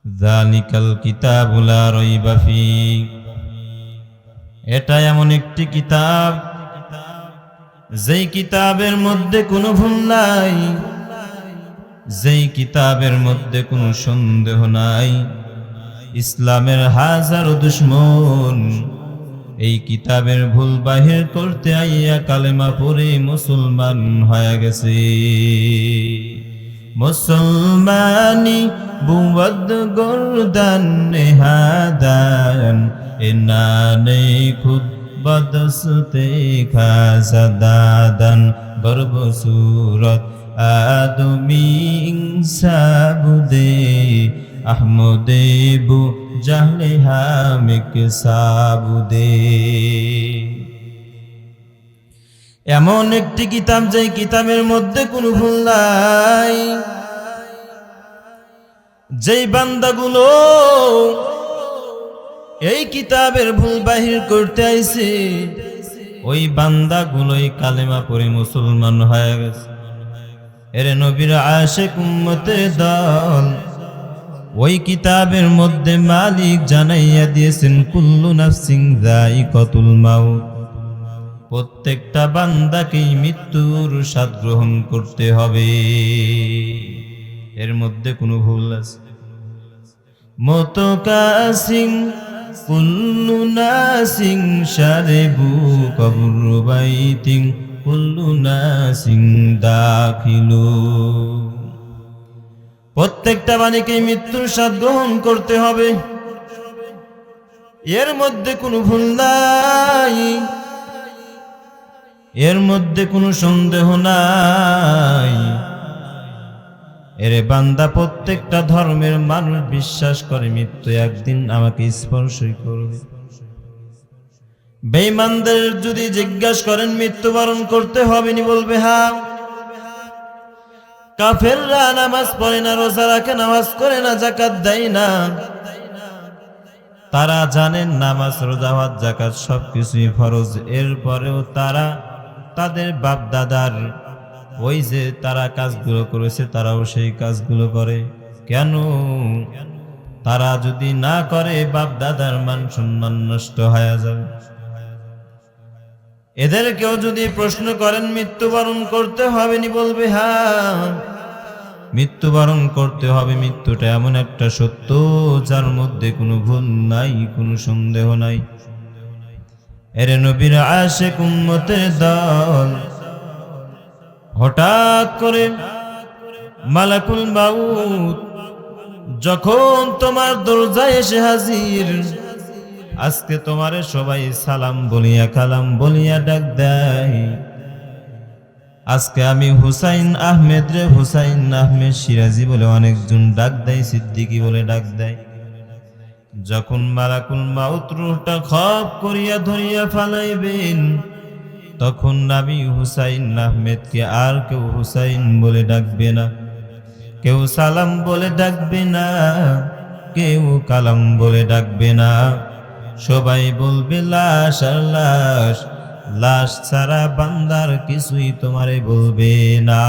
যালিকাল কিতাবু লা রাইবা ফী, এটা এমন একটি কিতাব যেই কিতাবের মধ্যে কোনো ভুল নাই, যেই কিতাবের মধ্যে কোনো সন্দেহ নাই। ইসলামের হাজারো দুশমন এই কিতাবের ভুল বাহির করতে আইয়া কালেমা পড়ে মুসলমান হয়ে গেছে। মুসলমানি বুয়দ গর্দান নেহাদান এনানে খুদ বদসতে খাজাদাদান গর্ব সুরত আদমি ইনসাবুদে আহমদে বু জাহলে হামিক সাবুদে। এমন একটি কিতাব যেই কিতাবের মধ্যে কোনো ভুল নাই। যেই বান্দাগুলো এই কিতাবের ভুল বাহির করতে আইছে ওই বান্দাগুলোই কালেমা পড়ে মুসলমান হয়ে গেছে। এর নবীর আশিক উম্মতের দল ওই কিতাবের মধ্যে মালিক জানাইয়া দিয়েছেন কুল্লু নাফসিন যায়িকাতুল মাউত, প্রত্যেকটা বান্দাকেই মৃত্যুর স্বাদ গ্রহণ করতে হবে। এর মধ্যে কোনো ভুল আছে? মতকাসিং কুল্লু নাসিং শারিবু কবর বাইতিং কুল্লু নাসিং দাখিলু, প্রত্যেকটা বাণীকে মৃত্যুর স্বাদ গ্রহণ করতে হবে। এর মধ্যে কোনো ভুল নাই, এর মধ্যে কোনো সন্দেহ নাই। এরে বান্দা, প্রত্যেকটা ধর্মের মানুষ বিশ্বাস করে মৃত্যু একদিন আমাকে স্পর্শই করবে। বেঈমানদের যদি জিজ্ঞাসা করেন মৃত্যুবরণ করতে হবে নি, বলবে হ্যাঁ। কাফেররা নামাজ পড়ে না, রোজা রাখে, নামাজ করে না, যাকাত দেয় না। তারা জানেন নামাজ, রোজা, হজ, যাকাত সবকিছুই ফরজ। এরপরেও তারা তাদের বাপ দাদার ওই যে তারা কাজগুলো করেছে তারাও সেই কাজগুলো করে। কেন? তারা যদি না করে বাপ দাদার মান সম্মান নষ্ট হয়ে যাবে। এদেরকেও যদি প্রশ্ন করেন মৃত্যুবরণ করতে হবে নি, বলবে হ্যাঁ মৃত্যুবরণ করতে হবে। মৃত্যুটা এমন একটা সত্য যার মধ্যে কোনো ভুল নাই, কোনো সন্দেহ নাই। এর নবীর আশিক উম্মতের দল হঠাৎ করে মালাকুল মাউত যখন তোমার দরজায় এসে হাজির, আজকে তোমারে সবাই সালাম বলিয়া কালাম বলিয়া ডাক দেয়। আজকে আমি হুসাইন আহমেদ রে, হুসাইন আহমেদ সিরাজি বলে অনেকজন ডাক দেয়, সিদ্দিকী বলে ডাক দেয়। যখন মালাকুল মাউত রূহটা খপ করিয়া ধরিয়া ফালাইবেন, তখন নবী হুসাইন আহমেদকে আর কেউ হুসাইন বলে ডাকবে না, কেউ সালাম বলে ডাকবে না, কেউ কালাম বলে ডাকবে না। সবাই বলবে লাশ আর লাশ, লাশ ছাড়া বান্দার কিছুই তোমারে বলবে না।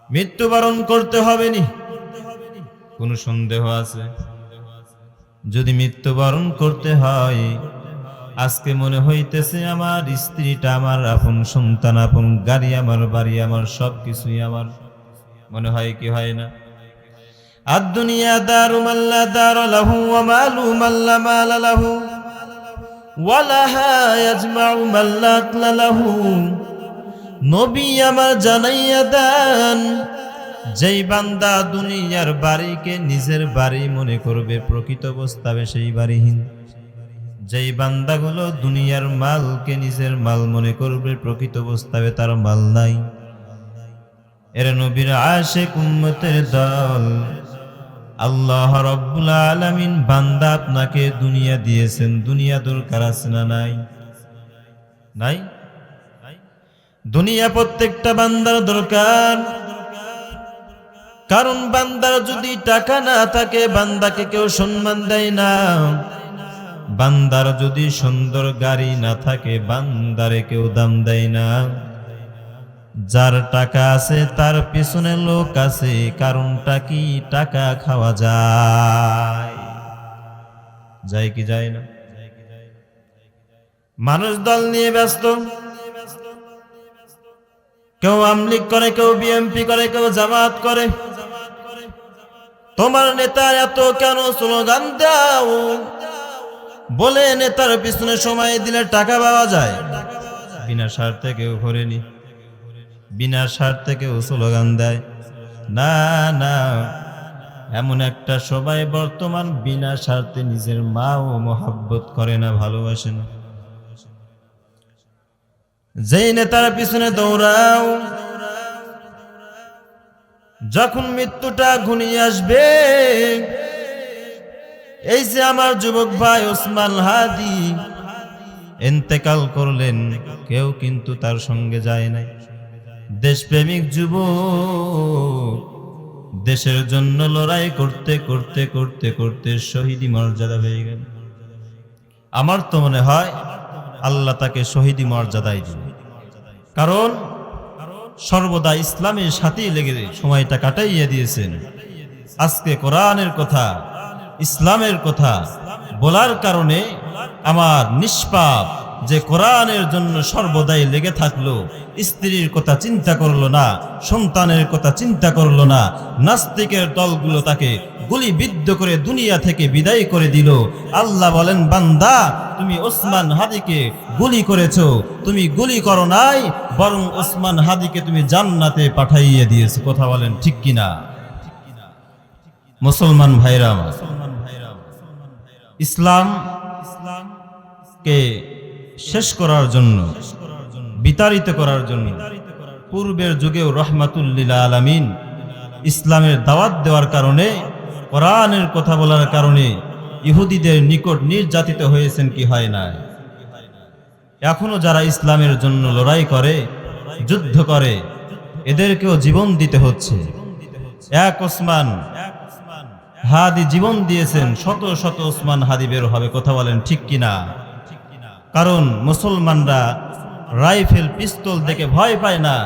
মৃত্যুবরণ করতে হবে নি, কোনো সন্দেহ আছে? যদি মৃত্যুবরণ করতে হয়, আজকে মনে হইতেছে আমার স্ত্রীটা আমার, আপন সন্তান, আপন গাড়ি আমার, বাড়ি আমার, সবকিছুই আমার। মনে হয় কি হয় না? আদ-দুনিয়া দারু মান লা দারা লাহু ওয়া মালু মান লা মালা লাহু ওয়া লাহা ইয়াজমাউ মান লা আকলা লাহু। নবী আমার জানাইয়া দেন, যেই বান্দা দুনিয়ার বাড়িকে নিজের বাড়ি মনে করবে, প্রকৃত অবস্থায় সেই বাড়িহীন। যেই বান্দাগুলো দুনিয়ার মালকে নিজের মাল মনে করবে, প্রকৃত অবস্থায় তার মাল নাই। এর নবীর আশিক উম্মতের দল, আল্লাহ রাব্বুল আলামিন বান্দা আপনাকে দুনিয়া দিয়েছেন, দুনিয়া দরকার আছে না নাই? নাই? দুনিয়া প্রত্যেকটা বান্দার দরকার। কারণ বান্দার যদি টাকা না থাকে, বান্দাকে কেউ সম্মান দেয় না। বান্দার যদি সুন্দর গাড়ি না থাকে, বান্দারে কেউ দাম দেয় না। যার টাকা আছে তার পিছনে লোক আছে, কারণটা কি? টাকা খাওয়া যায়, যায় কি যায় না? মানুষ দল নিয়ে ব্যস্ত, কেউ আওয়ামী লীগ করে, কেউ বিএনপি করে, কেউ জামাত করে। তোমার নেতা এত কেন স্লোগান দাও? বলে নেতার পিছনে সময় দিলে টাকা পাওয়া যায়। বিনা স্বার্থে কেউ করেনি, বিনা স্বার্থে কেউ স্লোগান দেয় না। না, এমন একটা সবাই বর্তমান বিনা স্বার্থে নিজের মাও মহব্বত করে না, ভালোবাসে না। যেই নেতার পিছনে দৌড়াও, যখন মৃত্যুটা ঘনিয়ে আসবে, এই যে আমার যুবক ভাই ওসমান হাদি ইন্তেকাল করলেন, কেউ কিন্তু তার সঙ্গে যায় নাই। দেশপ্রেমিক যুবক দেশের জন্য লড়াই করতে করতে করতে করতে শহীদি মর্যাদা পেয়ে গেল। আমার তো মনে হয় আল্লাহ তাকে শহীদি মর্যাদাই দিবে, কারণ সর্বদা ইসলামের সাথেই লেগে সময়টা কাটাইয়া দিয়েছেন। আজকে কোরআনের কথা, ইসলামের কথা বলার কারণে আমার নিষ্পাপ যে কোরআনের জন্য সর্বদাই লেগে থাকলো, স্ত্রীর কথা চিন্তা করলো না, সন্তানের কথা চিন্তা করলো না, নাস্তিকের দলগুলো তাকে গুলিবিদ্ধ করে দুনিয়া থেকে বিদায় করে দিল। আল্লাহ বলেন, বান্দা তুমি ওসমান হাদিকে গুলি করেছো, তুমি গুলি করো নাই, বরং ওসমান হাদিকে তুমি জান্নাতে পাঠাইয়ে দিয়েছো। কথা বলেন ঠিক কিনা? মুসলমান ভাইরা, ইসলামকে শেষ করার জন্য, বিতাড়িত করার জন্য পূর্বের যুগেও রহমাতুল লিল আলামিন ইসলামের দাওয়াত দেওয়ার কারণে, কোরআনের কথা বলার কারণে ইহুদিদের নিকট নির্যাতিত হয়েছেন কি হয় না? এখনো যারা ইসলামের জন্য লড়াই করে, যুদ্ধ করে, এদেরকেও জীবন দিতে হচ্ছে। এক ওসমান হাদি জীবন দিয়েছেন, শত শত ওসমান হাদি বের হবে। কথা বলেন ঠিক কিনা? কারণ মুসলমানরা রাইফেল পিস্তল দেখে ভয় পায় না।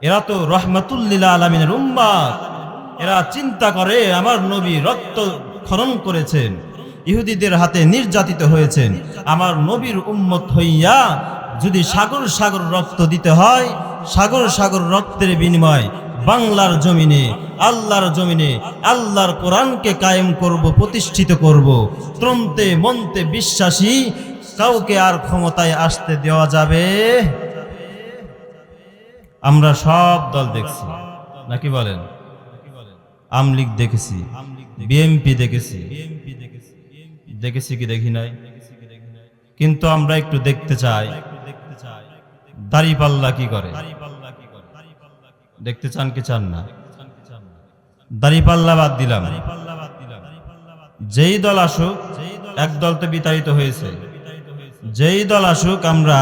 এরা তো রহমাতুল লিল আলামিনের উম্মত, এরা চিন্তা করে আমার নবী রক্ত খরণ করেছেন, ইহুদিদের হাতে নির্যাতিত হয়েছেন, আমার নবীর উম্মত হইয়া যদি সাগর সাগর রক্ত দিতে হয়, সাগর সাগর রক্তের বিনিময় বাংলার জমিনে, আল্লাহর জমিনে আল্লাহর কোরআনকে কায়েম করব, প্রতিষ্ঠিত করব। ত্রন্তে মন্তে বিশ্বাসী কাউকে আর ক্ষমতায় আসতে দেওয়া যাবে? আমরা সব দল দেখছি, নাকি বলেন? আওয়ামী লীগ দেখেছি, বিএনপি দেখেছি, দেখেছি কি দেখি নাই? কিন্তু আমরা একটু দেখতে চাই দাড়িপাল্লা কি করে। দেখতে চান কি চান না? দাড়িপাল্লা বাদ দিলাম, যেই দল আসুক, এক দল তো বিতাড়িত হয়েছে, যেই দল আসুক আমরা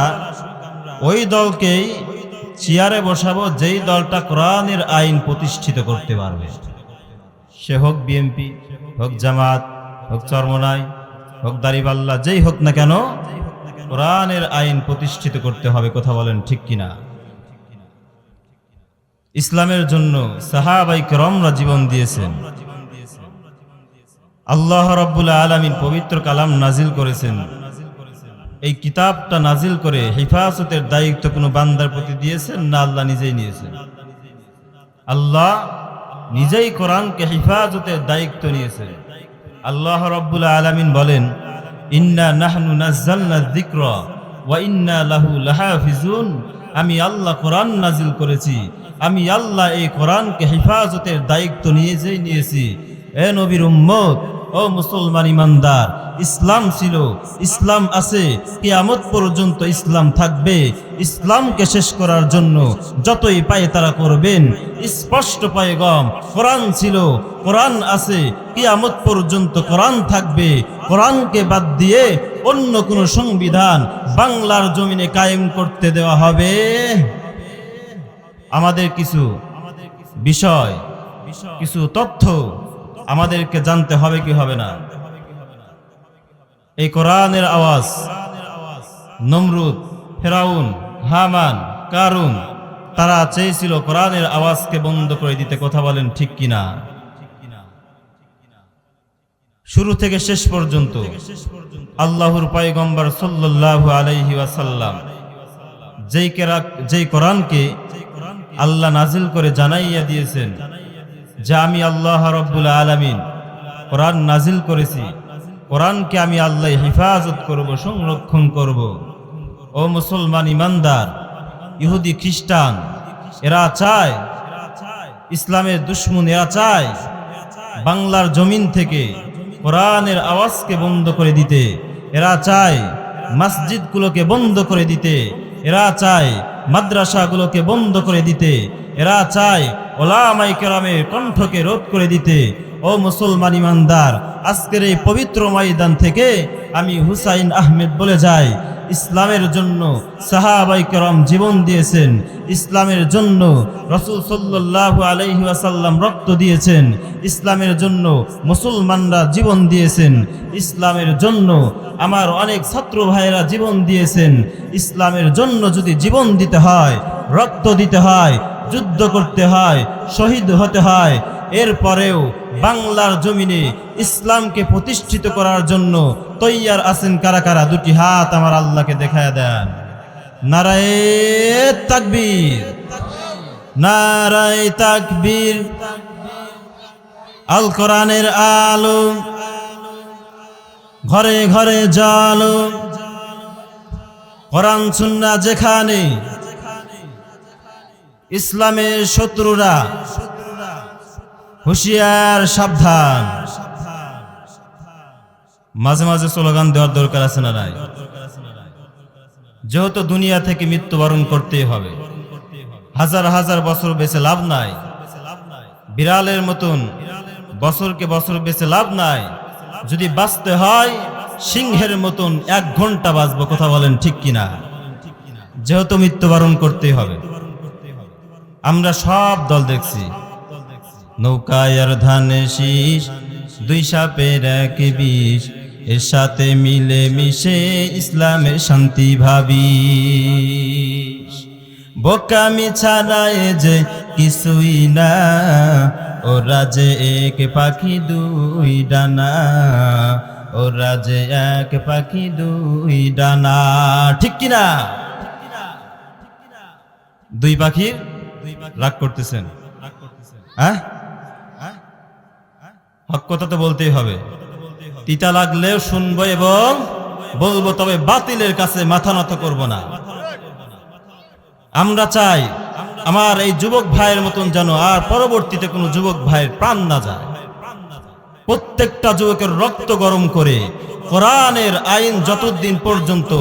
ওই দলকেই চেয়ারে বসাবো যেই দলটা কোরআনের আইন প্রতিষ্ঠিত করতে পারবে। সে হোক বিএনপি, হোক জামাত, হোক চরমনাই, হোক দাড়িপাল্লা, যেই হোক না কেন, কোরআনের আইন প্রতিষ্ঠিত করতে হবে। কথা বলেন ঠিক কিনা? ইসলামের জন্য সাহাবায়ে কেরামরা জীবন দিয়েছেন। আল্লাহ রাব্বুল আলামিন পবিত্র কালাম নাজিল করেছেন। এই কিতাবটা নাজিল করে হেফাজতের দায়িত্ব কোনো বান্দার প্রতি দিয়েছেন না আল্লাহ নিজেই নিয়েছেন? আল্লাহ নিজেই কোরআনকে হেফাজতের দায়িত্ব নিয়েছেন। আল্লাহ রাব্বুল আলামিন বলেন, ইন্না নাহনু নাযালনা যিকরা ওয়া ইন্না লাহু লাহাফিজুন। আমি আল্লাহ কোরআন নাজিল করেছি, আমি আল্লাহ এই কোরআনকে হেফাজতের দায়িত্ব নিয়েছি। এ নবীর উম্মত, ও মুসলমান ইমানদার, ইসলাম ছিল, ইসলাম আছে, কিয়ামত পর্যন্ত ইসলাম থাকবে। ইসলামকে শেষ করার জন্য যতই পায় তারা করবেন। স্পষ্ট পয়গম, কোরআন ছিল, কোরআন আছে, কিয়ামত পর্যন্ত কোরআন থাকবে। কোরআনকে বাদ দিয়ে অন্য কোন সংবিধান বাংলার জমিনে কায়েম করতে দেওয়া হবে? আমাদের কিছু বিষয়, কিছু তথ্য আমাদেরকে জানতে হবে কি হবে না? এই কোরআনের আওয়াজ নমরুদ, ফেরাউন, হামান কারুন তারা চেয়েছিল কোরআনের আওয়াজকে বন্ধ করে দিতে। কথা বলেন ঠিক কিনা? শুরু থেকে শেষ পর্যন্ত আল্লাহর পয়গম্বর সাল্লাল্লাহু আলাইহি ওয়াসাল্লাম যেই কোরআনকে আল্লাহ নাজিল করে জানাইয়া দিয়েছেন যে আমি আল্লাহ রাব্বুল আলামিন কোরআন নাজিল করেছি, কোরআনকে আমি আল্লাহ হেফাজত করব, সংরক্ষণ করব। ও মুসলমান ইমানদার, ইহুদি খ্রিস্টান এরা চায়, ইসলামের দুশমন এরা চায় বাংলার জমিন থেকে কোরআনের আওয়াজকে বন্ধ করে দিতে। এরা চায় মসজিদগুলোকে বন্ধ করে দিতে। এরা চায় মাদ্রাসাগুলোকে বন্ধ করে দিতে। এরা চায় ওলামায়ে কেরামের কণ্ঠকে রোধ করে দিতে। ও মুসলমান ইমানদার, আজকের এই পবিত্র ময়দান থেকে আমি হুসাইন আহমেদ বলে যাই, ইসলামের জন্য সাহাবায়ে কেরাম জীবন দিয়েছেন, ইসলামের জন্য রাসূল সাল্লাল্লাহু আলাইহি ওয়াসাল্লাম রক্ত দিয়েছেন, ইসলামের জন্য মুসলমানরা জীবন দিয়েছেন, ইসলামের জন্য আমার অনেক ছাত্র ভাইয়েরা জীবন দিয়েছেন। ইসলামের জন্য যদি জীবন দিতে হয়, রক্ত দিতে হয়, যুদ্ধ করতে হয়, শহীদ হতে হয়, এরপরেও বাংলার জমিনে ইসলামকে প্রতিষ্ঠিত করার জন্য তৈয়ার আছেন কারা কারা? দুটি হাত আমার আল্লাহকে দেখায়া দেন। নারায়ে তাকবীর, নারায়ে তাকবীর। আল কোরআনের আলো ঘরে ঘরে জালো, কোরআন সুন্নাহ যেখানে, ইসলামের শত্রুরা হুঁশিয়ার, সাবধান। মাঝে মাঝে স্লোগান দেওয়ার দরকার আছে না নাই? যেহেতু দুনিয়া থেকে মৃত্যুবরণ করতেই হবে, হাজার হাজার বছর বেঁচে লাভ নাই, বিড়ালের মতন বছরকে বছর বেঁচে লাভ নাই। যদি বাঁচতে হয় সিংহের মতন 1 ঘন্টা বাঁচবো। কথা বলেন ঠিক কিনা? যেহেতু মৃত্যুবরণ করতেই হবে। আমরা সব দল দেখছি, নৌকায় আর ধানে শীষ, 2 সাপের 1 বিষ, এর সাথে মিলে মিশে ইসলামের শান্তি ভাবি। বোকামি ছাড়ায় যে কিছুই না, ওরা যে এক পাখি 2 ডানা, ওরা যে এক পাখি 2 ডানা। ঠিক কিনা? 2 পাখির রাগ করতেছেন? হ্যাঁ, হক কথা তো বলতেই হবে। তিতা লাগলেও শুনবো এবং বলবো, তবে বাতিলের কাছে মাথা নত করব না। আমরা চাই আমার এই যুবক ভাইয়ের মতন যেন আর পরবর্তীতে কোনো যুবক ভাইয়ের প্রাণ না যায়। প্রত্যেকটা যুবকের রক্ত গরম করে কোরআনের আইন যতদিন পর্যন্ত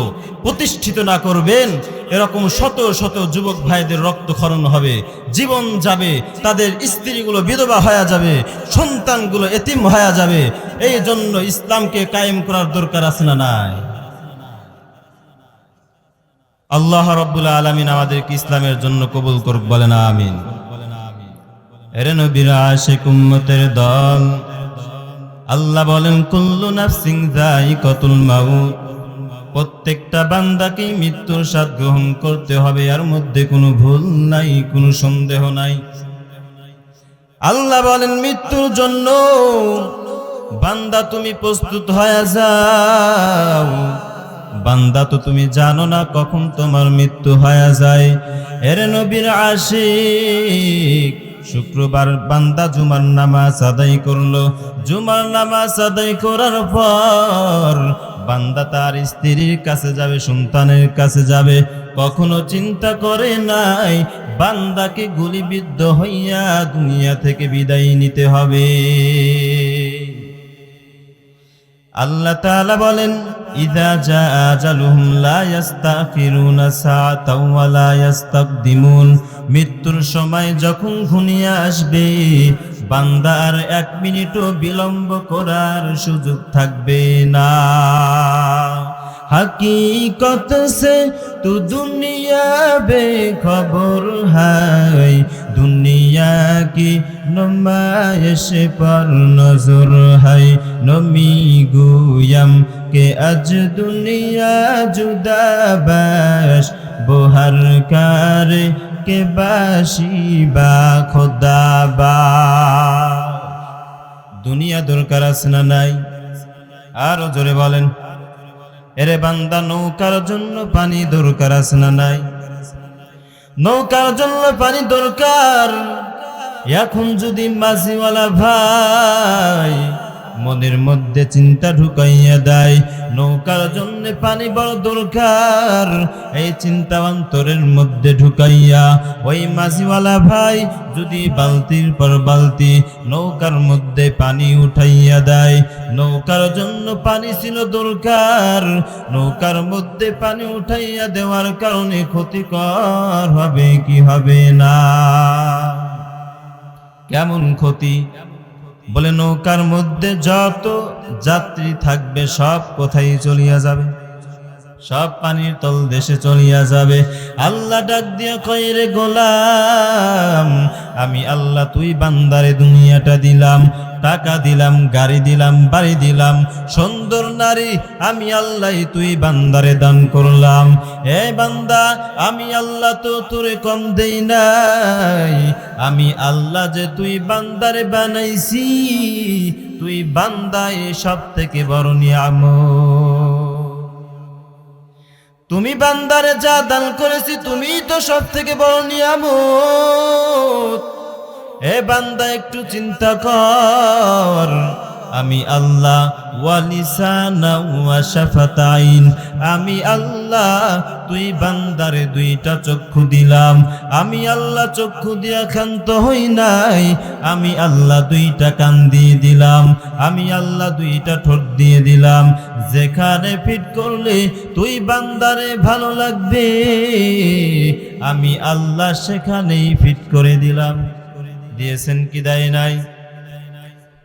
প্রতিষ্ঠিত না করবেন, এরকম শত শত যুবক ভাইদের রক্তক্ষরণ হবে, জীবন যাবে, তাদের স্ত্রীগুলো বিধবা হয়ে যাবে, সন্তানগুলো এতিম হয়ে যাবে। এই জন্য ইসলামকে কায়েম করার দরকার আছে না নাই? আল্লাহ রাব্বুল আলামিন আমাদেরকে ইসলামের জন্য কবুল করুক, বলেন আমিন। এরে নবীর আশিক উম্মতের দল, আল্লাহ বলেন কুল্লু নাফসিন যায়িকাতুল মাউত, প্রত্যেকটা বান্দাকে মৃত্যুর স্বাদ গ্রহণ করতে হবে, এর মধ্যে কোনো ভুল নাই, কোনো সন্দেহ নাই। আল্লাহ বলেন মৃত্যুর জন্য বান্দা তুমি প্রস্তুত হয়ে যাও। বান্দা তো তুমি জানো না কখন তোমার মৃত্যু হয়ে যায়। এরে নবীর আশিক, শুক্রবার বান্দা জুমার নামাজ আদায় করলো, জুমার নামাজ আদায় করার পর বান্দা তার স্ত্রীর কাছে যাবে, সন্তানের কাছে যাবে, কখনো চিন্তা করে নাই বান্দাকে গুলিবিদ্ধ হইয়া দুনিয়া থেকে বিদায় নিতে হবে। আল্লাহ তাআলা বলেন ইযা জাআ আজালুহুম লা ইস্তাখিরুনা সাআতাও ওয়া লা ইস্তাকদিমুন, মৃত্যুর সময় যখন ঘনিয়ে আসবে বান্দার 1 মিনিটও বিলম্ব করার সুযোগ থাকবে না। हकीकत से तू दुनिया बेखबर है, दुनिया की नुमाइश पर नजर है। नमी गुयम के अज दुनिया जुदा बश बोहर कर के बाशिबा खुदाबा दुनिया दरकार আছে না নাই আরো জোরে বলেন এরে বান্দা নৌকার জন্য পানি দরকার আছে না নাই নৌকার জন্য পানি দরকার এখন যদি মাঝিওয়ালা ভাই মনের মধ্যে চিন্তা ঢুকাইয়া দেয় নৌকার জন্য পানি বড় দরকার এই চিন্তা অন্তরের মধ্যে ঢুকাইয়া ওই মাঝিওয়ালা ভাই যদি বালতির পর বালতি নৌকার মধ্যে পানি উঠাইয়া দেয় নৌকার জন্য পানি ছিল দরকার নৌকার মধ্যে পানি উঠাইয়া দেওয়ার কারণে ক্ষতিকর হবে কি হবে না কেমন ক্ষতি বলে নৌকার মধ্যে যত যাত্রী থাকবে সব কোথায় চলিয়া যাবে সব পানির তল দেশে চলিয়া যাবে আল্লাহ ডাক দিয়া কয় রে গোলাম আমি আল্লাহ তুই বান্দারে দুনিয়াটা দিলাম টাকা দিলাম গাড়ি দিলাম বাড়ি দিলাম সুন্দর নারী আমি আল্লাহ তুই বান্দারে দান করলাম এ বান্দা আমি আল্লাহ তো তোরে কম দেই নাই আমি আল্লাহ যে তুই বান্দারে বানাইছি তুই বান্দা এ সব থেকে বড় নিয়ামত তুমি বান্দারে যা দান করেছি তুমি তো সব থেকে বড় নিয়ামত এ বান্দা একটু চিন্তা কর আমি আল্লাহ ওয়ালিসানা ওয়া শাফাতাইন আমি আল্লাহ তুই বান্দারে দুইটা চক্ষু দিলাম আমি আল্লাহ চক্ষু দিয়া ক্ষান্ত হই নাই আমি আল্লাহ দুইটা কান দিয়ে দিলাম আমি আল্লাহ দুইটা ঠোঁট দিয়ে দিলাম যেখানে ফিট করলে তুই বান্দারে ভালো লাগবে আমি আল্লাহ সেখানেই ফিট করে দিলাম দিয়েছেন কি দেয় নাই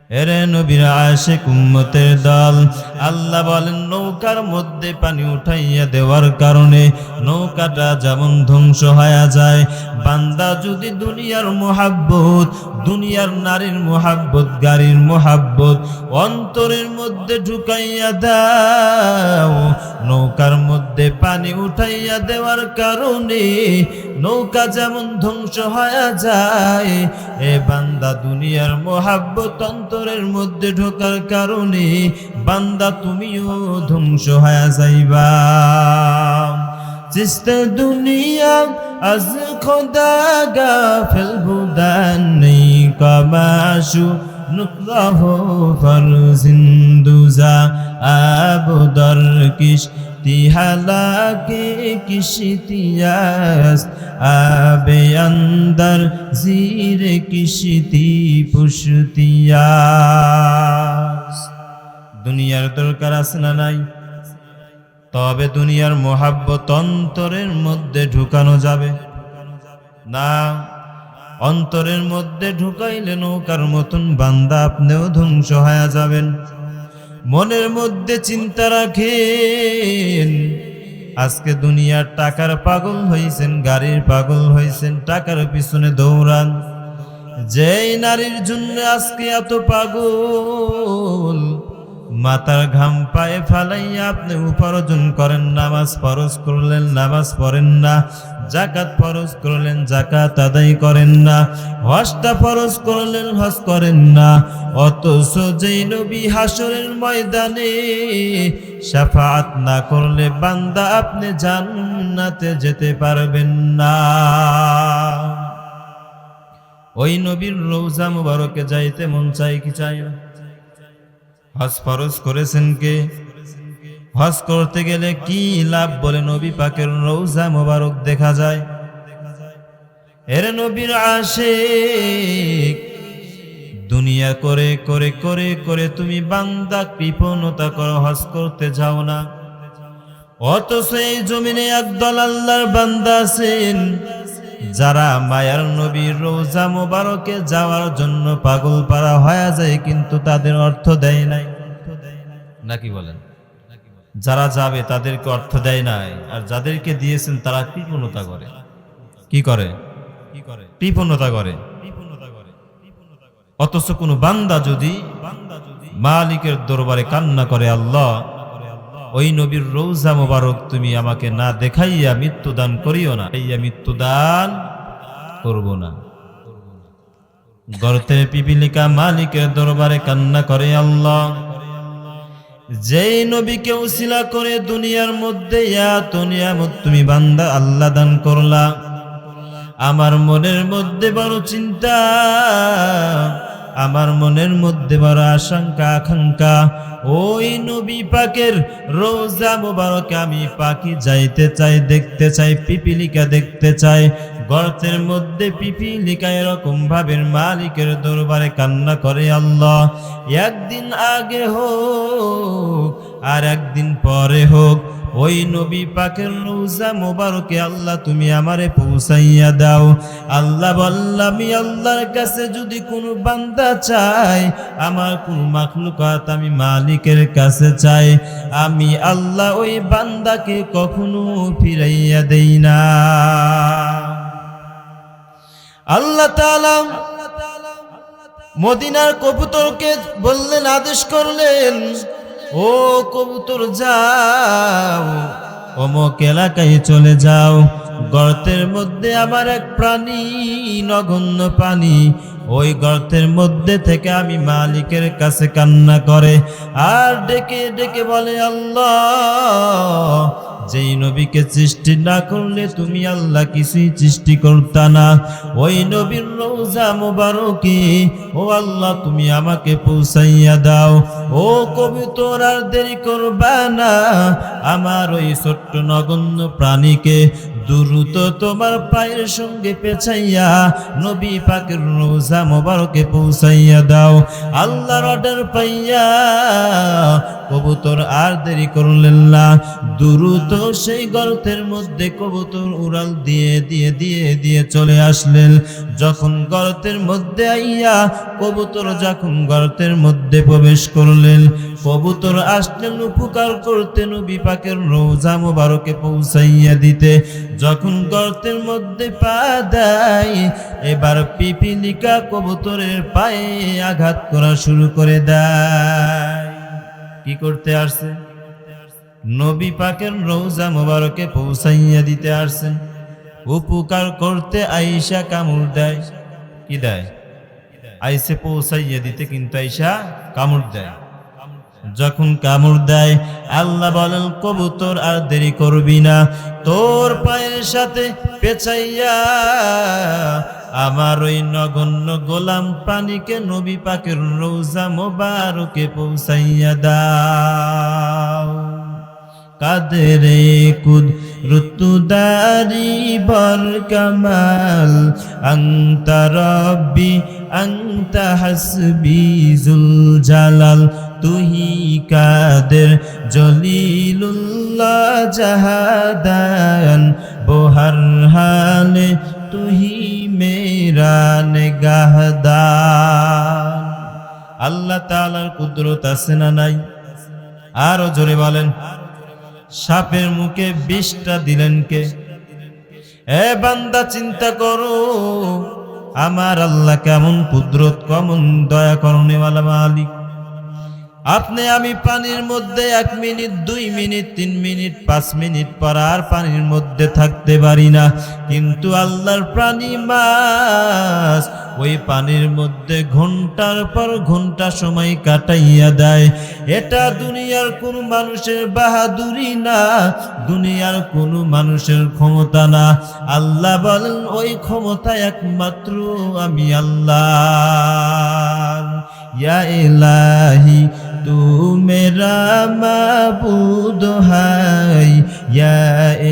এরে নবীর আশিক উম্মতের দল আল্লাহ বলেন নৌকার মধ্যে পানি উঠাইয়া দেওয়ার কারণে নৌকাটা যেমন ধ্বংস হয়ে যায় বান্দা যদি দুনিয়ার মোহাব্বত দুনিয়ার নারীর মোহাব্বত গাড়ির মোহাব্বত অন্তরের মধ্যে ঢুকাইয়া দাও নৌকার মধ্যে পানি উঠাইয়া দেওয়ার কারণে নৌকা যেমন ধ্বংস হয়ে যায় এ বান্দা দুনিয়ার মোহাব্বত অন্তরের মধ্যে ঢোকার কারণে বান্দা তুমিও ধ্বংস হয়ে যাইবা চিস্তে দুনিয়া আজ খোদা গাফিল বুদান নেই কামাশু নুকরাহ ফরজিন্দুজা আবদর কিশ तिहलाके किश्तियास आबे अंदर जीर किश्ती पुश्तियास दुनियार दरकार আছে না নাই তবে দুনিয়ার মোহাব্বত অন্তরের মধ্যে ঢুকানো যাবে না অন্তরের মধ্যে ঢুকাইলে নৌকার মতন বান্দা আপনিও ধ্বংস হয়ে যাবেন মনের মধ্যে চিন্তা রাখেন আজকে দুনিয়ার টাকার পাগল হইছেন গাড়ির পাগল হইছেন টাকার পিছনে দৌড়ান যেই নারীর জন্য আজকে এত পাগল মাথার ঘাম পায়ে ফালাইয়া আপনি উপার্জন করেন নামাজ ফরজ করলেন নামাজ পড়েন না যাকাত ফরজ করলেন যাকাত আদায় করেন না হজটা ফরজ করলেন হজ করেন না অথচ যেই নবী হাসরের ময়দানে শাফাআত না করলে বান্দা আপনি জান্নাতে যেতে পারবেন না ওই নবীর রওজা মুবারকে যাইতে মন চাই কি চাই না হজ ফরজ করেছেন কে হজ করতে গেলে কি লাভ বলে নবী পাকের রওজা মোবারক দেখা যায় এর নবীর আশিক দুনিয়া করে করে করে করে তুমি বান্দা কৃপণতা করো হজ করতে যাও না অথচ এই জমিনে একদল আল্লাহর বান্দা আছেন যারা মায়ার নবীর রওজা মোবারকে যাওয়ার জন্য পাগল পারা হয়ে যায় কিন্তু তাদের অর্থ দেয় নাই নাকি বলেন যারা যাবে তাদেরকে অর্থ দেয় নাই আর যাদেরকে দিয়েছেন তারা কৃপণতা করে কি করে কৃপণতা করে অথচ কোনো বান্দা যদি মালিকের দরবারে কান্না করে আল্লাহ ওই নবীর রওজা মোবারক তুমি আমাকে না দেখাইয়া মৃত্যু দান করিও না, এই মৃত্যু দান করব না। গর্তের পিপিলিকা মালিকের দরবারে কান্না করে, আল্লাহ, যেই নবীকে উসিলা করে দুনিয়ার মধ্যে এত নিয়ামত তুমি বান্দা আল্লাহ দান করলা, আমার মনের মধ্যে বড় চিন্তা, আমার মনের মধ্যে বড় আশঙ্কা আকাঙ্ক্ষা, ওই নবী পাকের রওজা মোবারকে আমি পাখি যাইতে চাই, দেখতে চাই, পিপিলিকা দেখতে চাই। গর্তের মধ্যে পিপিলিকা এরকম ভাবের মালিকের দরবারে কান্না করে, আল্লাহ, একদিন আগে হোক আর একদিন পরে হোক, ওই নবী পাকের রওজা মোবারকে আল্লাহ তুমি আমারে পৌঁছাইয়া দাও। আল্লাহ বললাম, আমি আল্লাহর কাছে যদি কোনো বান্দা চাই, আমার কোন মাখলুকাত আমি মালিকের কাছে চাই, আমি আল্লাহ ওই বান্দাকে কখনো ফিরাইয়া দেই না। আল্লাহ তাআলা মদিনার কবুতরকে বললেন, আদেশ করলেন, ও কবুতর যাও, অমুক এলাকায় চলে যাও, গর্তের মধ্যে আমার এক প্রাণী, নগণ্য প্রাণী, ওই গর্তের মধ্যে থেকে আমি মালিকের কাছে কান্না করে আর ডেকে ডেকে বলে, আল্লাহ, যেই নবীকে সৃষ্টি না করলে তুমি আল্লাহ কিছুই সৃষ্টি করতা না, ওই নবীর রওজা মোবারকে ও আল্লাহ তুমি আমাকে পৌঁছাইয়া দাও। ও কবুতর, আর দেরি করবা না, আমার ওই ছোট্ট নগণ্য প্রাণীকে দ্রুত তোমার পায়ের সঙ্গে পেছাইয়া নবী পাকের রওজা মোবারকে পৌঁছাইয়া দাও। আল্লাহর অর্ডার পাইয়া কবুতর আর দেরি করলেন না, দ্রুত সেই গর্তের মধ্যে কবুতর উড়াল দিয়ে দিয়ে দিয়ে দিয়ে চলে আসলেন। যখন গর্তের মধ্যে আইয়া কবুতর যখন গর্তের মধ্যে প্রবেশ করলেন, কবুতর আসলেন উপকার করতে নবী পাকের রওজা মোবারকে পৌঁছাইয়া দিতে। যখন গর্তের মধ্যে পা দেয়, এবার পিপিলিকা কবুতরের পায়ে আঘাত করা শুরু করে দেয়। কি করতে আসছে? নবী পাকের রওজা মোবারকে পৌঁছাইয়া দিতে আসছেন, উপকার করতে আইসা কামড় দেয়। কি দেয়? আইসে পৌঁছাইয়া দিতে, কিন্তু আইসা কামড় দেয়। যখন কামড় দেয়, আল্লাহ বলেন, কবুতর আর দেরি করবি না, তোর পায়ের সাথে পেঁচাইয়া আমার ওই নগণ্য গোলাম প্রাণীকে নবী পাকের রওজা মোবারকে পৌঁছাইয়া দাও। কাদরে কুদরতদারি বর কামাল, আনতা রব্বি আনতা হাসবি জুল জালাল, তুহি কাদের জলিলুল্লাহ জাহাদান, বোহর হালে তুহি মেরা নিগাহদান। আল্লাহ তাআলার কুদরত আছে না নাই? আরো জোরে বলেন। সাপের মুখে বিষটা দিলেন কে? এ বান্দা চিন্তা করো, আমার আল্লাহ কেমন কুদরত, কেমন দয়া করনেওয়ালা মালিক। আপনি আমি পানির মধ্যে 1 মিনিট, 2 মিনিট, 3 মিনিট, 5 মিনিট পর আর পানির মধ্যে থাকতে পারি না, কিন্তু আল্লাহর প্রাণী মাছ ওই পানির মধ্যে ঘন্টার পর ঘন্টা সময় কাটাইয়া দেয়। এটা দুনিয়ার কোন মানুষের বাহাদুরি না, দুনিয়ার কোন মানুষের ক্ষমতা না। আল্লাহ বলেন, ওই ক্ষমতা একমাত্র আমি আল্লাহ। ইয়া ইলাহি তু মেরা মাবুদ হাই, ইয়া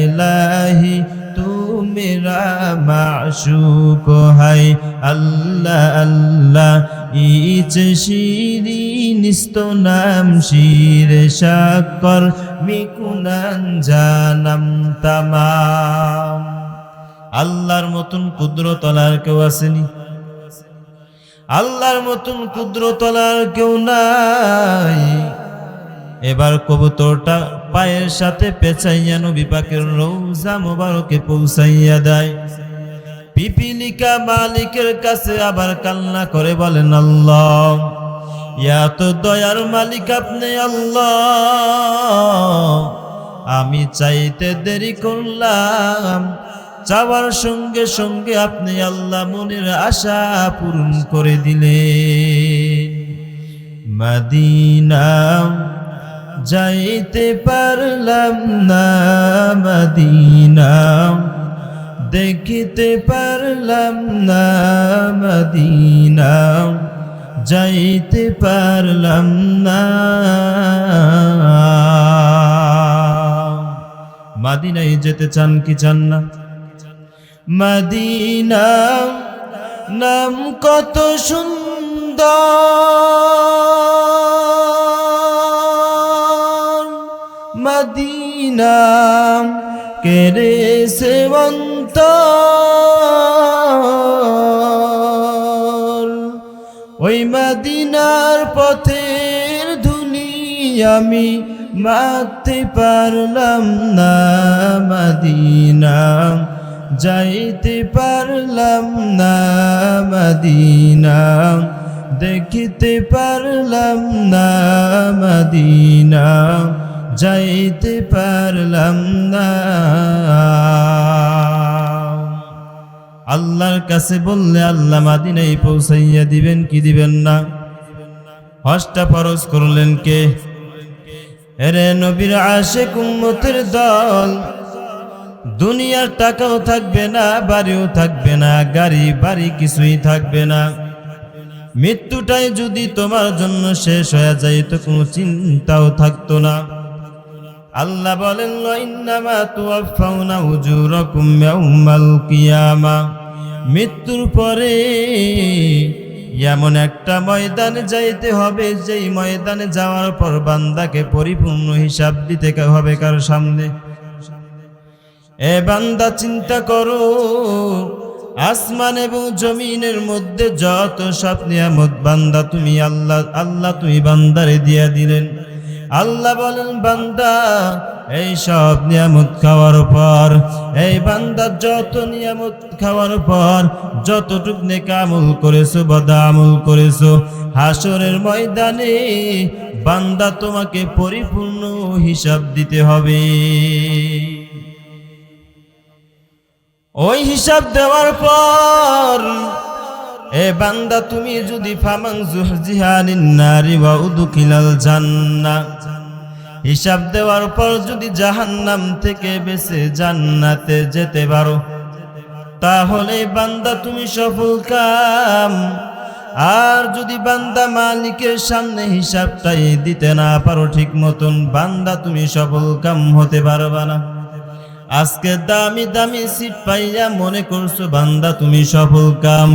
ইলাহি তু মেরা মাশুক হাই। আল্লাহ আল্লাহ ইচে শিরিন নাম শির শাকর মিকুনান জানাম তামাম। আল্লাহর মতন কুদরত আর কেউ আসেনি, আল্লাহর মতন কুদরত আর কেউ নাই। এবার কবুতরটা পায়ের সাথে পেঁচাইয়া নবী পাকের রওজা মোবারকে পৌঁছাইয়া দেয়। পিপিলিকা মালিকের কাছে আবার কান্না করে বলেন, আল্লাহ, ইয়া তো দয়ার মালিক আপনি আল্লাহ, আমি চাইতে দেরি করলাম, চাওয়ার সঙ্গে সঙ্গে আপনি আল্লাহ মনের আশা পূরণ করে দিলেন। মদিনা যাইতে পারলাম না, মদিনা দেখিতে পারলাম না, মদিনা যাইতে পারলাম না। মদিনায় যেতে চান কি চান না? মদিনা নাম কত সুন্দর, মদিনা কেড়েছে অন্তর, ওই মদিনার পথের ধুনি আমি মাখতে পারলাম না, মদিনা যাইতে পারলাম না, মদিনা দেখিতে পারলাম না, মদিনা যাইতে পারলাম না। আল্লাহর কাছে বললে আল্লাহ মদিনায় পৌঁছাইয়া দিবেন কি দিবেন না? হজটা ফরজ করলেন কে? এরে নবীর আশিক উম্মতের দল, দুনিয়ার টাকাও থাকবে না, বাড়িও থাকবে না, গাড়ি বাড়ি কিছুই থাকবে না। মৃত্যুটাই যদি তোমার জন্য শেষ হয়ে যায় তো কোনো চিন্তাও থাকতো না। আল্লাহ বলেন ইন্নামা তুওয়াফাউনা উজুরাকুম ইয়াউমাল কিয়ামা, মৃত্যুর পরে এমন একটা ময়দানে যাইতে হবে, যেই ময়দানে যাওয়ার পর বান্দাকে পরিপূর্ণ হিসাব দিতে হবে কার সামনে? এ বান্দা চিন্তা করো, আসমান এবং জমিনের মধ্যে যত সব নিয়ামত বান্দা তুমি আল্লাহ তুমি বান্দারে দিয়া দিলেন। আল্লাহ বলেন বান্দা এই সব নিয়ামত খাওয়ার পর, এই বান্দা যত নিয়ামত খাওয়ার পর যতটুক নেক আমল করেছো বদ আমল করেছো, হাসরের ময়দানে বান্দা তোমাকে পরিপূর্ণ হিসাব দিতে হবে। ওই হিসাব দেওয়ার পর এ বান্দা তুমি যদি ফামান যুহজিহানিন নারি ওয়া উদখিলাল জান্নাহ, হিসাব দেওয়ার পর যদি জাহান্নাম থেকে বেঁচে জান্নাতে যেতে পারো, তাহলে বান্দা তুমি সফল কাম। আর যদি বান্দা মালিকের সামনে হিসাবটাই দিতে না পারো ঠিক মতন, বান্দা তুমি সফল কাম হতে পারবা না। আজকে দামি দামি সিট পাইয়া মনে করছো বান্দা তুমি সফল কাম,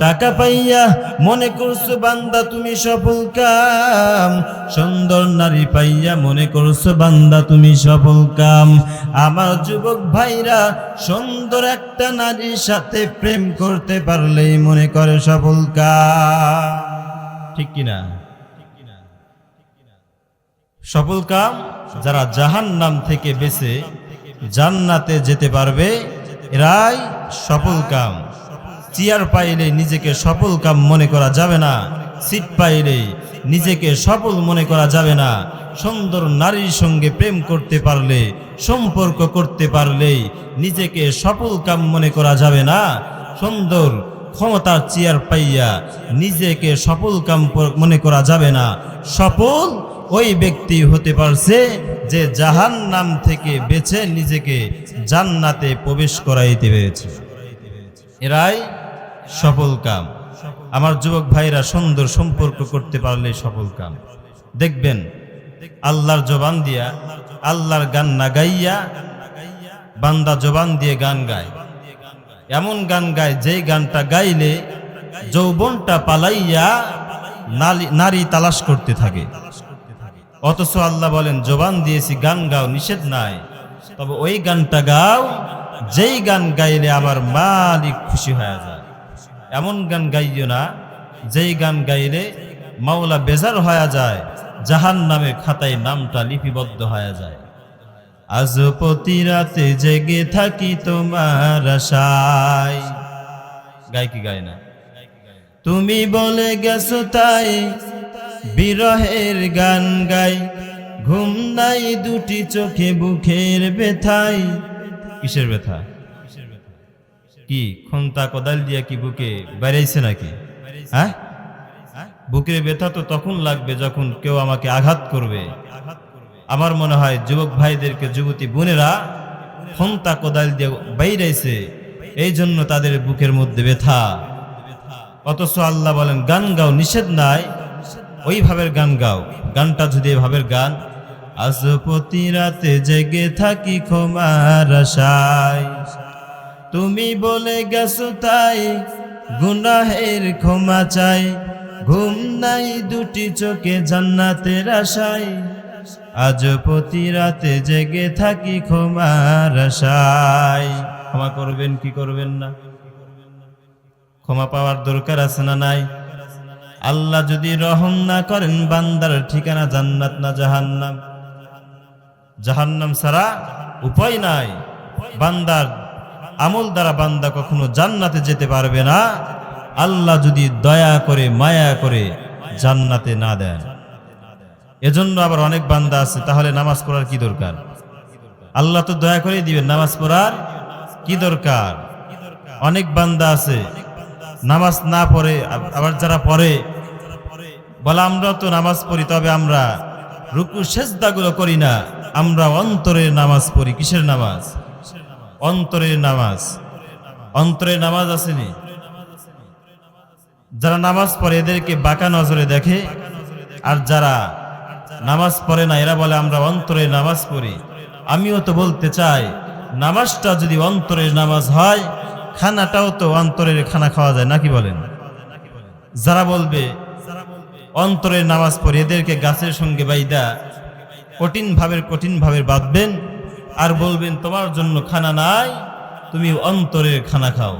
টাকা পাইয়া মনে করছো বান্দা তুমি সফল কাম, সুন্দর নারী পাইয়া মনে করছো বান্দা তুমি সফল কাম। আমার যুবক ভাইরা, সুন্দর একটা নারীর সাথে প্রেম করতে পারলেই মনে করে সফল কাম, ঠিক কিনা? সফল কাম যারা জাহান্নাম থেকে বেঁচে জান্নাতে যেতে পারবে, এরাই সফল কাম। চেয়ার পাইলে নিজেকে সফল কাম মনে করা যাবে না, সিট পাইলে নিজেকে সফল মনে করা যাবে না। সুন্দর নারীর সঙ্গে প্রেম করতে পারলে, সম্পর্ক করতে পারলেই নিজেকে সফল কাম মনে করা যাবে না। সুন্দর ক্ষমতার চেয়ার পাইয়া নিজেকে সফল কাম মনে করা যাবে না। সফল ওই ব্যক্তি হতে পারছে যে জাহান্নাম থেকে বেঁচে নিজেকে জান্নাতে প্রবেশ করাইতে পেরেছে, এরাই সফল কাম। আমার যুবক ভাইরা, সুন্দর সম্পর্ক করতে পারলে সফল কাম। দেখবেন আল্লাহর জবান দিয়া, আল্লাহর গান না গাইয়া বান্দা জবান দিয়ে গান গায়, এমন গান গায় যেই গানটা গাইলে যৌবনটা পালাইয়া নারী তালাশ করতে থাকে। অথচ আল্লাহ বলেন জবান দিয়েছি গান গাও, নিষেধ নাই, তবে ওই গানটা গাও যেই গান গাইলে আমার মালিক খুশি হয়ে যায়। এমন গান গাইও না যেই গান গাইলে মাওলা বেজার হয়ে যায়, জাহান্নামে খাতায় নামটা লিপিবদ্ধ হয়ে যায়। আজ প্রতি রাতে জেগে থাকি তোমার আশায়, গায় কি গায় না? তুমি বলে গেছো তাই বিরহের গান গাই, ঘুম নাই দুটি চোখে বুকের ব্যথায়। কিসের ব্যথা? কি খন্তা কোদাল দিয়া কি বুকে বেড়াইছে নাকি? হ্যাঁ, বুকের ব্যথা তো তখন লাগবে যখন কেউ আমাকে আঘাত করবে। আমার মনে হয় যুবক ভাইদেরকে, যুবতী বোনেরা খন্তা কোদাল দিয়ে বাইরাইছে, এই জন্য তাদের বুকের মধ্যে ব্যথা। অথচ আল্লাহ বলেন গান গাও, নিষেধ নাই, ওই ভাবের গান গাও। গানটা যদি এভাবের গান, আজ প্রতি রাতে জেগে থাকি ক্ষমার আশায়, তুমি বলে গেছো তাই গুনাহের ক্ষমা চাই, ঘুম নাই দুটি চোখে জান্নাতের আশায়, আজ প্রতি রাতে জেগে থাকি ক্ষমার আশায়। ক্ষমা করবেন কি করবেন না? ক্ষমা পাওয়ার দরকার আছে না নাই? আল্লাহ যদি রহম না করেন, বান্দার ঠিকানা জান্নাত না জাহান্নাম? জাহান্নাম ছাড়া উপায় নাই। বান্দার আমল দ্বারা বান্দা কখনো জান্নাতে যেতে পারবে না, আল্লাহ যদি দয়া করে মায়া করে জান্নাতে না দেন। এজন্য আবার অনেক বান্দা আছে, তাহলে নামাজ পড়ার কি দরকার? আল্লাহ তো দয়া করে দিবেন, নামাজ পড়ার কি দরকার? অনেক বান্দা আছে নামাজ না পড়ে, আবার যারা পড়ে বলে আমরা তো নামাজ পড়ি, তবে আমরা রুকু সেজদাগুলো করি না, আমরা অন্তরের নামাজ পড়ি। কিসের নামাজ? অন্তরের নামাজ। অন্তরের নামাজ আসেনি? যারা নামাজ পড়ে এদেরকে বাঁকা নজরে দেখে, আর যারা নামাজ পড়ে না এরা বলে আমরা অন্তরের নামাজ পড়ি। আমিও তো বলতে চাই, নামাজটা যদি অন্তরের নামাজ হয়, খানাটাও তো অন্তরের খানা খাওয়া যায় নাকি বলেন? যারা বলবে অন্তরের নামাজ পড়ে, এদেরকে গাছের সঙ্গে বাইদা কঠিন ভাবে বাঁধবেন, আর বলবেন তোমার জন্য খানা নাই, তুমি অন্তরের খানা খাও,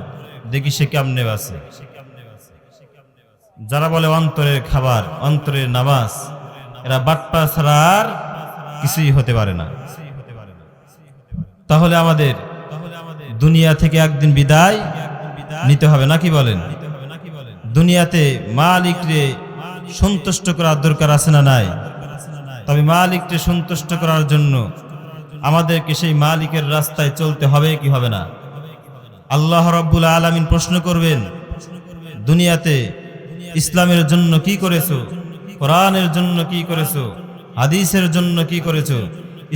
দেখি সে কেমনে বাঁচে। যারা বলে অন্তরের খাবার, অন্তরের নামাজ, এরা বাটপা ছাড়া আর কিছুই হতে পারে না। তাহলে আমাদের দুনিয়া থেকে একদিন বিদায় নিতে হবে নাকি বলেন? দুনিয়াতে মালিকরে সন্তুষ্ট করার দরকার আছে না নাই? তবে মালিককে সন্তুষ্ট করার জন্য আমাদেরকে সেই মালিকের রাস্তায় চলতে হবে কি হবে না? আল্লাহ রাব্বুল আলামিন প্রশ্ন করবেন, দুনিয়াতে ইসলামের জন্য কি করেছো? কোরআনের জন্য কি করেছো? হাদিসের জন্য কি করেছো?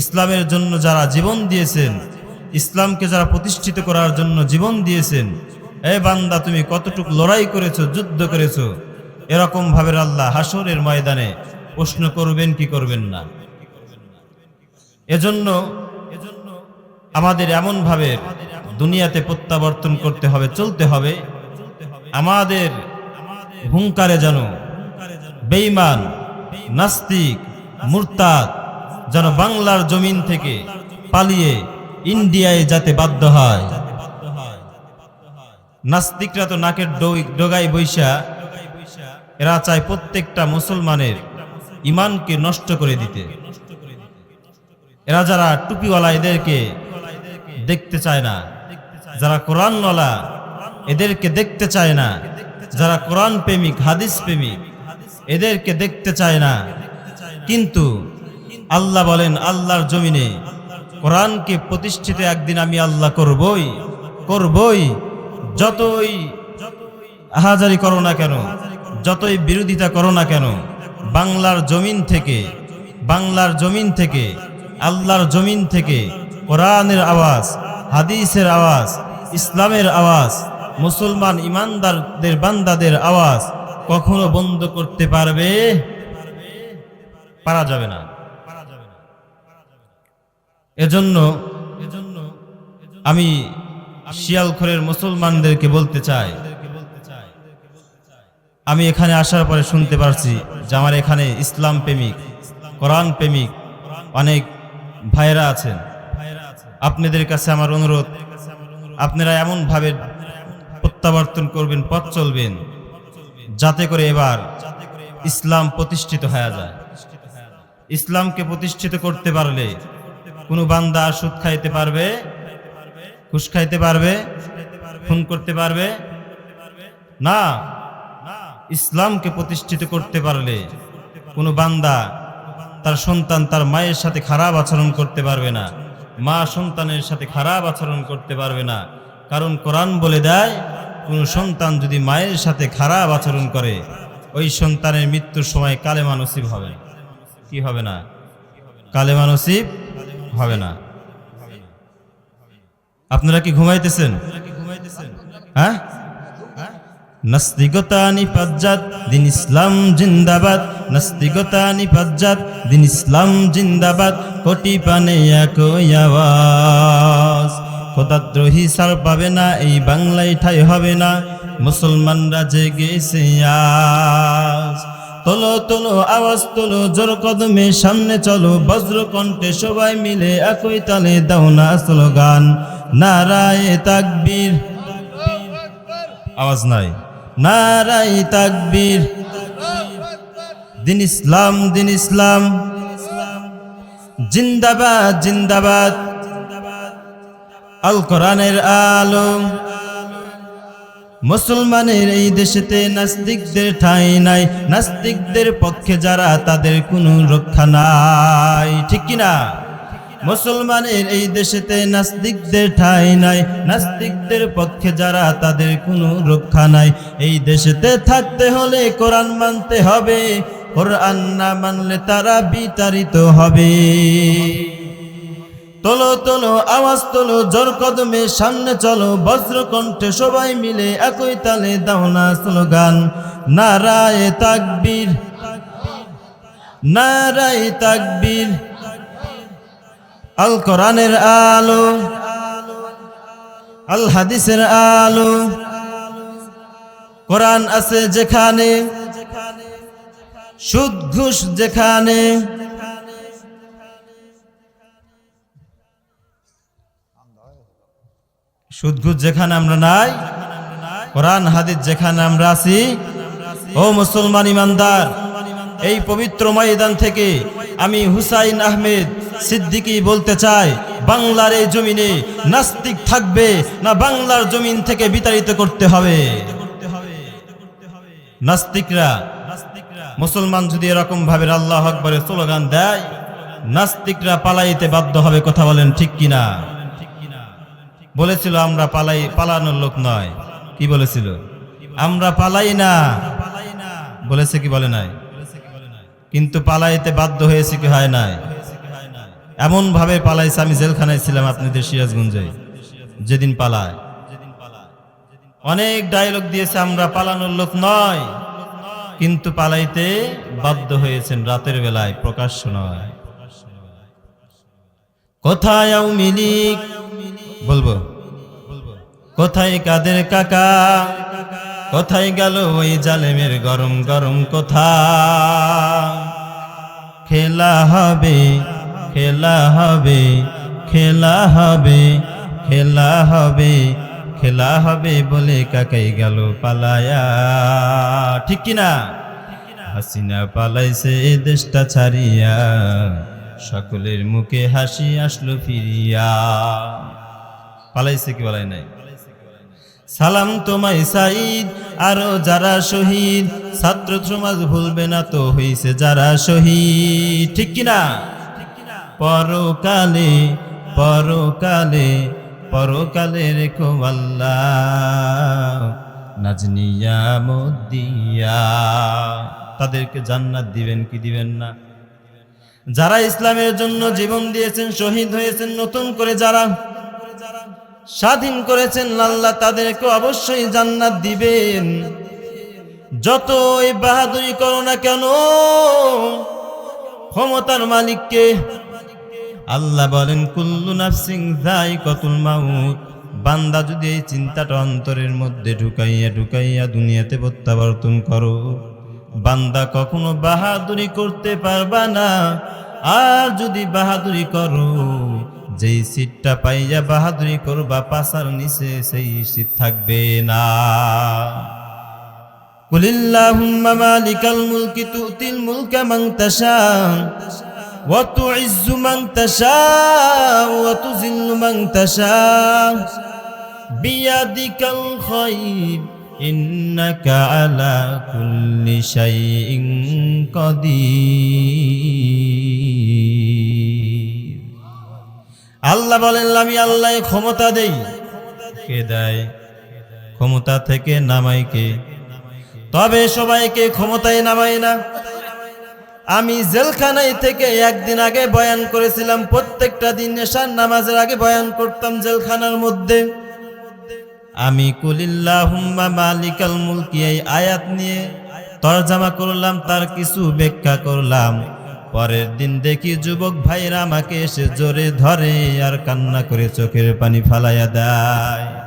ইসলামের জন্য যারা জীবন দিয়েছেন, ইসলামকে যারা প্রতিষ্ঠিত করার জন্য জীবন দিয়েছেন, এ বান্দা তুমি কতটুকু লড়াই করেছো, যুদ্ধ করেছো? এরকম ভাবে আল্লাহ হাসরের ময়দানে প্রশ্ন করবেন কি করবেন না? এজন্য আমাদের এমন ভাবে দুনিয়াতে প্রত্যাবর্তন করতে হবে, চলতে হবে। আমাদের হুঙ্কারে যেন বেঈমান, নাস্তিক, মুরতাদ যেন বাংলার জমিন থেকে পালিয়ে ইন্ডিয়ায় যেতে বাধ্য হয়। নাস্তিকরা তো নাকের ডগায় বৈশা, এরা চায় প্রত্যেকটা মুসলমানের ইমানকে নষ্ট করে দিতে। এরা যারা টুপিওয়ালা এদেরকে দেখতে চায় না, যারা কোরআনওয়ালা এদেরকে দেখতে চায় না, যারা কোরআন প্রেমিক, হাদিস প্রেমিক এদেরকে দেখতে চায় না। কিন্তু আল্লাহ বলেন, আল্লাহর জমিনে কোরআনকে প্রতিষ্ঠিত একদিন আমি আল্লাহ করবই। যতই আহাজারি করো না কেন, যতই বিরোধিতা করো না কেন, বাংলার জমিন থেকে আল্লাহর জমিন থেকে কোরআনের আওয়াজ, হাদিসের আওয়াজ, ইসলামের আওয়াজ, মুসলমান ইমানদারদের বান্দাদের আওয়াজ কখনো বন্ধ করতে পারা যাবে না। এজন্য আমি শিয়ালখোরের মুসলমানদেরকে বলতে চাই, আমি এখানে আসার পরে শুনতে পারছি যে আমার এখানে ইসলাম প্রেমিক, কোরআন প্রেমিক অনেক ভাইরা আছেন। আপনাদের কাছে আমার অনুরোধ, আপনারা এমন ভাবে প্রত্যাবর্তন করবেন, পথ চলবেন, যাতে করে এবার ইসলাম প্রতিষ্ঠিত হয়ে যায়। ইসলামকে প্রতিষ্ঠিত করতে পারলে কোনো বান্দা সুদ খাইতে পারবে, ঘুষ খাইতে পারবে, খুন করতে পারবে না। ইসলামকে প্রতিষ্ঠিত করতে পারলে কোনো বান্দা তার সন্তান তার মায়ের সাথে খারাপ আচরণ করতে পারবে না, মা সন্তানের সাথে খারাপ আচরণ করতে পারবে না। কারণ কোরআন বলে দেয়, কোনো সন্তান যদি মায়ের সাথে খারাপ আচরণ করে ওই সন্তানের মৃত্যুর সময় কালেমা নসিব হবে। কি হবে না? কালেমা নসিব হবে না। আপনারা কি ঘুমাইতেছেন? হ্যাঁ, নাস্তিকতা নিপাজ্জাত দিন ইসলাম জিন্দাবাদ, নাস্তিকতা নিপাজ্জাত দিন ইসলাম জিন্দাবাদ, কোটি পানে একই আওয়াজ। খোদাদ্রোহী সার পাবে না, এই বাংলায় ঠাই হবে না, মুসলমানরা জেগেছে আজ। তোলো তোলো আওয়াজ তোলো, জোর কদমে সামনে চলো, বজ্র কণ্ঠে সবাই মিলে একই তালে দাও না স্লোগান, নারায়ে তাকবীর। আওয়াজ নাই, নারায়ে তাকবীর। দিন ইসলাম দিন ইসলাম জিন্দাবাদ জিন্দাবাদ, আল কোরআনের আলো। মুসলমানের এই দেশেতে নাস্তিকদের ঠাঁই নাই, নাস্তিকদের পক্ষে যারা তাদের কোনো রক্ষা নাই। ঠিক কিনা? মুসলমানের এই দেশেতে নাস্তিকদের ঠাঁই নাই, নাস্তিকদের পক্ষে যারা তাদের কোনো রক্ষা নাই। এই দেশেতে থাকতে হলে কোরআন মানতে হবে, কোরআন না মানলে তারা বিতাড়িত হবে। তোলো তোলো আওয়াজ তোলো, জোর কদমে সামনে চলো, বজ্র কণ্ঠে সবাই মিলে একই তালে দাও না স্লোগান, নারায়ে তাকবীর নারায়ে তাকবীর। আল কোরআনের আলো, আল হাদিসের আলো। কোরআন আছে যেখানে, সুদ ঘুষ যেখানে, সুদ ঘুষ যেখানে আমরা নাই, কোরআন হাদিস যেখানে আমরা আছি। ও মুসলমান ইমানদার, এই পবিত্র ময়দান থেকে আমি হুসাইন আহমেদ সিদ্দিকী বলতে চাই, বাংলার এই জমিনে নাস্তিক থাকবে না বাংলার জমিন থেকে বিতাড়িত করতে হবে। নাস্তিকরা, মুসলমান যদি এরকম ভাবে আল্লাহু আকবার স্লোগান দেয়, নাস্তিকরা পালাইতে বাধ্য হবে। কথা বলেন ঠিক কিনা? বলেছিল আমরা পালানোর লোক নয়। কি বলেছিল? আমরা পালাই না বলেছে, কি বলে নাই? কিন্তু পালাইতে বাধ্য হয়েছে কি হয় নাই? এমন ভাবে পালাইছে, আমি জেলখানায় ছিলাম আপনাদের সিরাজগঞ্জে যেদিন পালায়। অনেক ডায়লগ দিয়েছে, আমরা পালানোর লোক নয়, কিন্তু পালাইতে বাধ্য হয়েছেন রাতের বেলায়, প্রকাশ্য নয়। কোথায় আওয়ামী লীগ বলবো, কোথায় কাদের কাকা, কোথায় গেল ওই জালেমের গরম গরম কথা। খেলা হবে খেলা হবে খেলা হবে খেলা হবে খেলা হবে বলে কাকাই গেল পালায়া। ঠিক কিনা? হাসিনা পালাইছে এ দেশটা ছাড়িয়া, সকলের মুখে হাসি আসলো ফিরিয়া। পালাইছে কি পালাই নাই? সালাম তোমায় সাঈদ, আরো যারা শহীদ, ছাত্র সমাজ ভুলবে না তো হইছে যারা শহীদ। ঠিক কিনা? পরকালে পরকালে পরকালে রেখো আল্লাহ নাজনিয়া মদিয়া, তাদেরকে জান্নাত দিবেন কি দিবেন না? যারা ইসলামের জন্য জীবন দিয়েছেন, শহীদ হয়েছেন, নতুন করে যারা স্বাধীন করেছেন, আল্লাহ তাদেরকে অবশ্যই জান্নাত দিবেন। যতই বাহাদুরি করো না কেন, ক্ষমতার মালিককে আল্লাহ বলেন কুল্লু নাফসিন যায়িকাতুল মাউত। বান্দা যদি এই চিন্তাটা অন্তরের মধ্যে ঢুকাইয়া ঢুকাইয়া দুনিয়াতে প্রত্যাবর্তন করো, বান্দা কখনো বাহাদুরি করতে পারবা না। আর যদি বাহাদুরি করো, যেই সিটটা পাইয়া বাহাদুরি করবা, পাছার নিচে সেই সিট থাকবে না। কুলিল্লাহুম্মা মালিকাল মুলকি তুতিল মুলকা মান তাশা ওয়া তুইজ্জু মান তাশা ওয়া তুযিল্লু মান তাশা বিয়াদিকাল খায়র ইন্নাকা আলা কুল্লি শাইইন কাদির। আল্লাহ বলেন আমি আল্লাহ ক্ষমতা দেই। কে দেয়? ক্ষমতা থেকে নামাই কে? তবে সবাইকে ক্ষমতায় নামাই না। আমি জেলখানায় থেকে একদিন আগে বয়ান করেছিলাম, প্রত্যেকটা দিন এশার নামাজের আগে বয়ান করতাম জেলখানার মধ্যে। আমি কুলিল্লাহুম্মা মালিকাল মুলকি এই আয়াত নিয়ে তরজমা করলাম, তার কিছু ব্যাখ্যা করলাম। পরের দিন দেখি যুবক ভাইরা আমাকে এসে জোরে ধরে আর কান্না করে চোখের পানি ফালাইয়া দেয়।